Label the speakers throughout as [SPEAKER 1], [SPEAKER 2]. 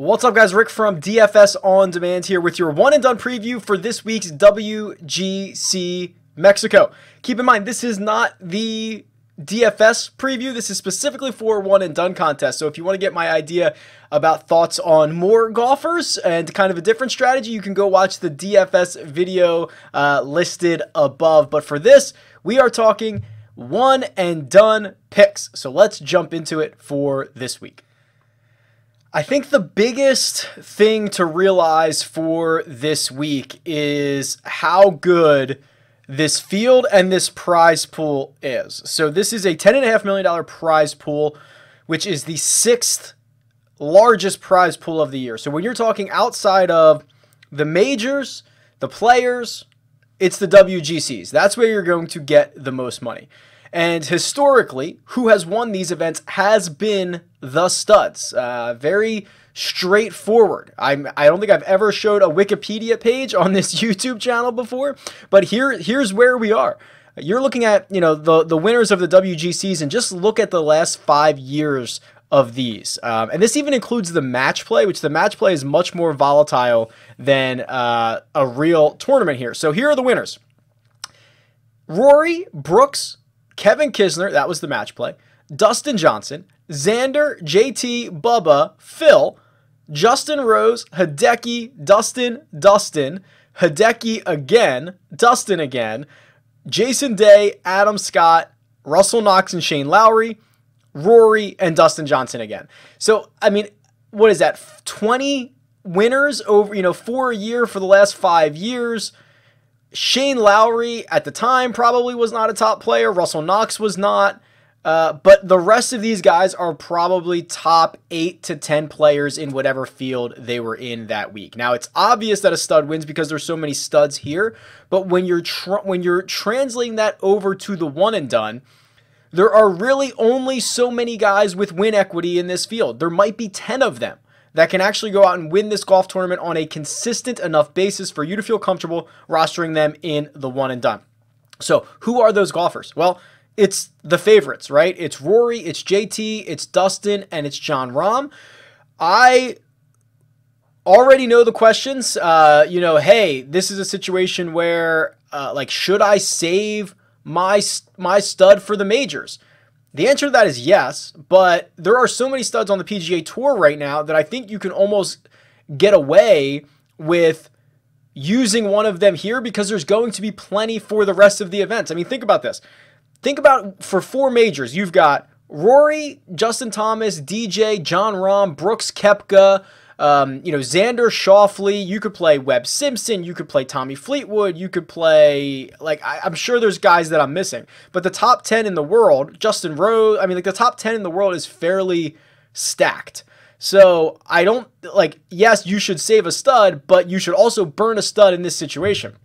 [SPEAKER 1] What's up, guys? Rick from DFS On Demand here with your one and done preview for this week's WGC Mexico. Keep in mind, this is not the DFS preview. This is specifically for one and done contest. So if you want to get my idea about thoughts on more golfers and kind of a different strategy, you can go watch the DFS video listed above. But for this, we are talking one and done picks. So let's jump into it for this week. I think the biggest thing to realize for this week is how good this field and this prize pool is. So this is a $10.5 million prize pool, which is the sixth largest prize pool of the year. So when you're talking outside of the majors, the players, it's the WGCs. That's where you're going to get the most money. And historically, who has won these events has been the studs. Very straightforward. I don't think I've ever showed a Wikipedia page on this YouTube channel before, but here's where we are. You're looking at, the winners of the WGCs, and just look at the last 5 years of these. And this even includes the match play, which the match play is much more volatile than a real tournament here. So here are the winners. Rory, Brooks, Kevin Kisner, that was the match play, Dustin Johnson, Xander, JT, Bubba, Phil, Justin Rose, Hideki, Dustin, Hideki again, Dustin again, Jason Day, Adam Scott, Russell Knox and Shane Lowry, Rory, and Dustin Johnson again. So, I mean, what is that? 20 winners over, for a year for the last 5 years. Shane Lowry at the time probably was not a top player. Russell Knox was not. But the rest of these guys are probably top 8 to 10 players in whatever field they were in that week. Now, it's obvious that a stud wins because there's so many studs here. But when you're translating that over to the one and done, there are really only so many guys with win equity in this field. There might be 10 of them that can actually go out and win this golf tournament on a consistent enough basis for you to feel comfortable rostering them in the one and done. So who are those golfers? Well, it's the favorites, right? It's Rory, it's JT, it's Dustin, and it's Jon Rahm. I already know the questions. Hey, this is a situation where, should I save my stud for the majors? The answer to that is yes, but there are so many studs on the PGA Tour right now that I think you can almost get away with using one of them here because there's going to be plenty for the rest of the events. I mean, think about this. Think about for 4 majors, you've got Rory, Justin Thomas, DJ, Jon Rahm, Brooks Koepka, Xander Schauffele. You could play Webb Simpson. You could play Tommy Fleetwood. You could play, I'm sure there's guys that I'm missing. But the top 10 in the world, Justin Rose, the top 10 in the world is fairly stacked. So I don't, yes, you should save a stud, but you should also burn a stud in this situation.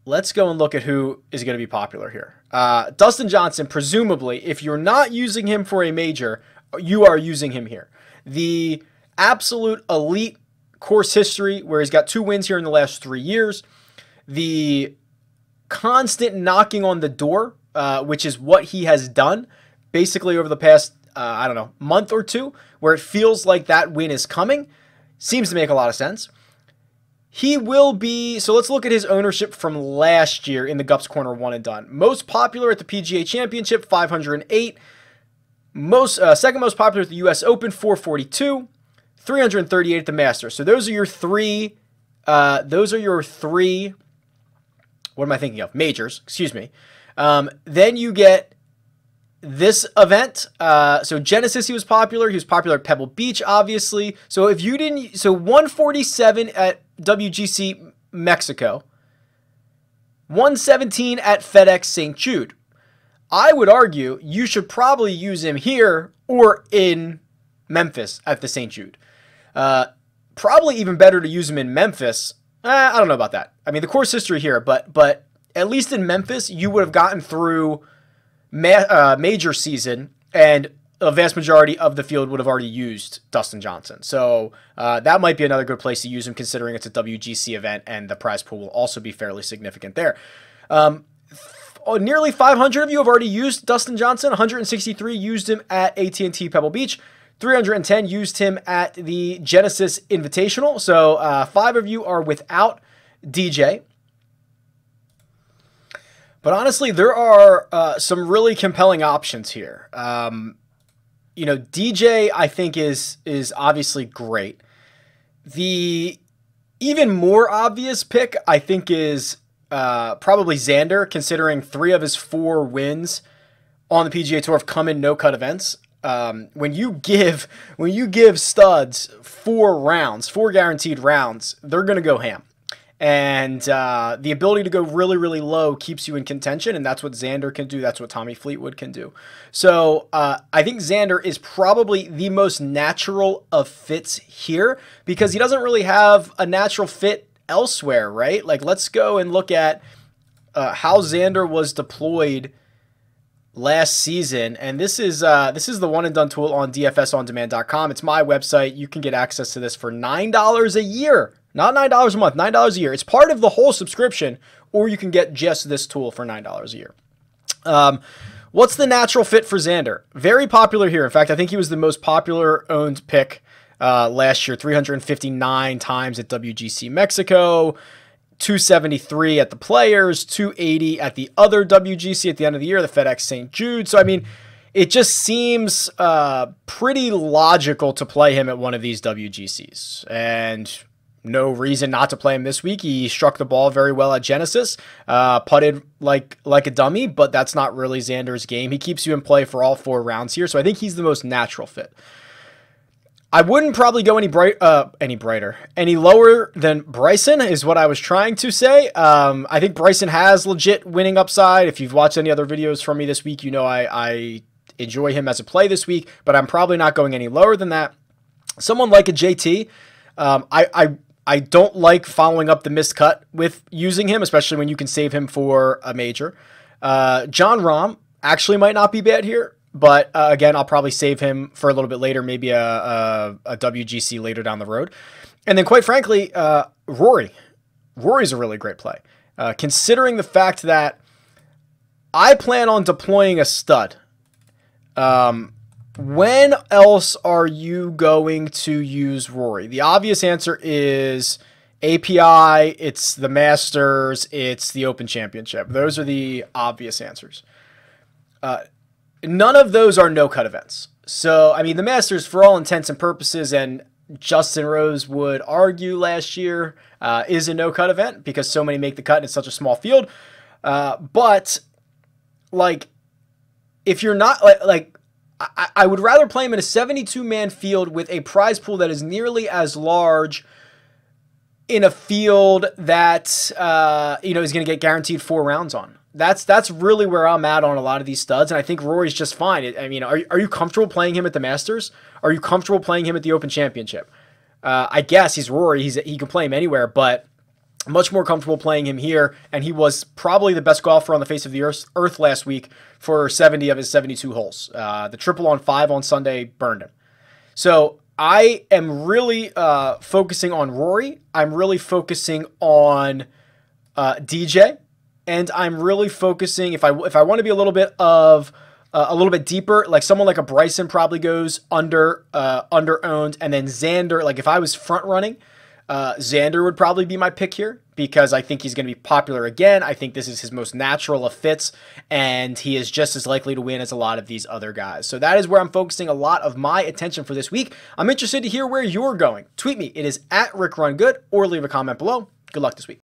[SPEAKER 1] Let's go and look at who is going to be popular here. Dustin Johnson, presumably, if you're not using him for a major, you are using him here. The absolute elite course history where he's got 2 wins here in the last 3 years. The constant knocking on the door, which is what he has done basically over the past, month or two, where it feels like that win is coming. Seems to make a lot of sense. He will be, so let's look at his ownership from last year in the Gups Corner one and done. Most popular at the PGA Championship, 508. Second most popular at the US Open, 442, 338 at the Masters. So those are your three, what am I thinking of? Majors, excuse me. Then you get this event. So Genesis, he was popular. He was popular at Pebble Beach, obviously. So if you didn't, so 147 at WGC Mexico, 117 at FedEx St. Jude. I would argue you should probably use him here or in Memphis at the St. Jude. Probably even better to use him in Memphis. I don't know about that. I mean, the course history here, but at least in Memphis, you would have gotten through major season, and a vast majority of the field would have already used Dustin Johnson. So that might be another good place to use him, considering it's a WGC event, and the prize pool will also be fairly significant there. Nearly 500 of you have already used Dustin Johnson. 163 used him at AT&T Pebble Beach. 310 used him at the Genesis Invitational. So 5 of you are without DJ. But honestly, there are some really compelling options here. You know, DJ, I think, is obviously great. The even more obvious pick, I think, is probably Xander, considering 3 of his 4 wins on the PGA Tour have come in no-cut events. When you give studs 4 rounds, 4 guaranteed rounds, they're going to go ham. And the ability to go really, really low keeps you in contention, and that's what Xander can do. That's what Tommy Fleetwood can do. So I think Xander is probably the most natural of fits here because he doesn't really have a natural fit elsewhere, right? Like, let's go and look at how Xander was deployed last season, and this is the one and done tool on DFSOnDemand.com. It's my website. You can get access to this for $9 a year. Not $9 a month, $9 a year. It's part of the whole subscription, or you can get just this tool for $9 a year. What's the natural fit for Xander? Very popular here. In fact, I think he was the most popular owned pick last year, 359 times at WGC Mexico, 273 at the Players, 280 at the other WGC at the end of the year, the FedEx St. Jude. So, I mean, it just seems pretty logical to play him at one of these WGCs. And no reason not to play him this week. He struck the ball very well at Genesis, putted like a dummy, but that's not really Xander's game. He keeps you in play for all 4 rounds here, so I think he's the most natural fit. I wouldn't probably go any lower than Bryson is what I was trying to say. I think Bryson has legit winning upside. If you've watched any other videos from me this week, you know I enjoy him as a play this week, but I'm probably not going any lower than that. Someone like a JT, I don't like following up the missed cut with using him, especially when you can save him for a major. John Rahm actually might not be bad here, but again, I'll probably save him for a little bit later, maybe a WGC later down the road. And then, quite frankly, Rory. Rory's a really great play, considering the fact that I plan on deploying a stud. When else are you going to use Rory? The obvious answer is API, it's the Masters, it's the Open Championship. Those are the obvious answers. None of those are no-cut events. So, I mean, the Masters, for all intents and purposes, and Justin Rose would argue last year, is a no-cut event because so many make the cut and it's such a small field. But, like, if you're not, I would rather play him in a 72-man field with a prize pool that is nearly as large in a field that is going to get guaranteed 4 rounds on. That's really where I'm at on a lot of these studs, and I think Rory's just fine. I mean, are you comfortable playing him at the Masters? Are you comfortable playing him at the Open Championship? I guess he's Rory. He can play him anywhere, but much more comfortable playing him here, and he was probably the best golfer on the face of the earth last week for 70 of his 72 holes. The triple on 5 on Sunday burned him. So I am really focusing on Rory. I'm really focusing on DJ, and I'm really focusing, if I want to be a little bit deeper, like someone like a Bryson probably goes under owned, and then Xander, like if I was front running, Xander would probably be my pick here because I think he's going to be popular again. I think this is his most natural of fits, and he is just as likely to win as a lot of these other guys. So that is where I'm focusing a lot of my attention for this week. I'm interested to hear where you're going. Tweet me. It is at RickRunGood, or leave a comment below. Good luck this week.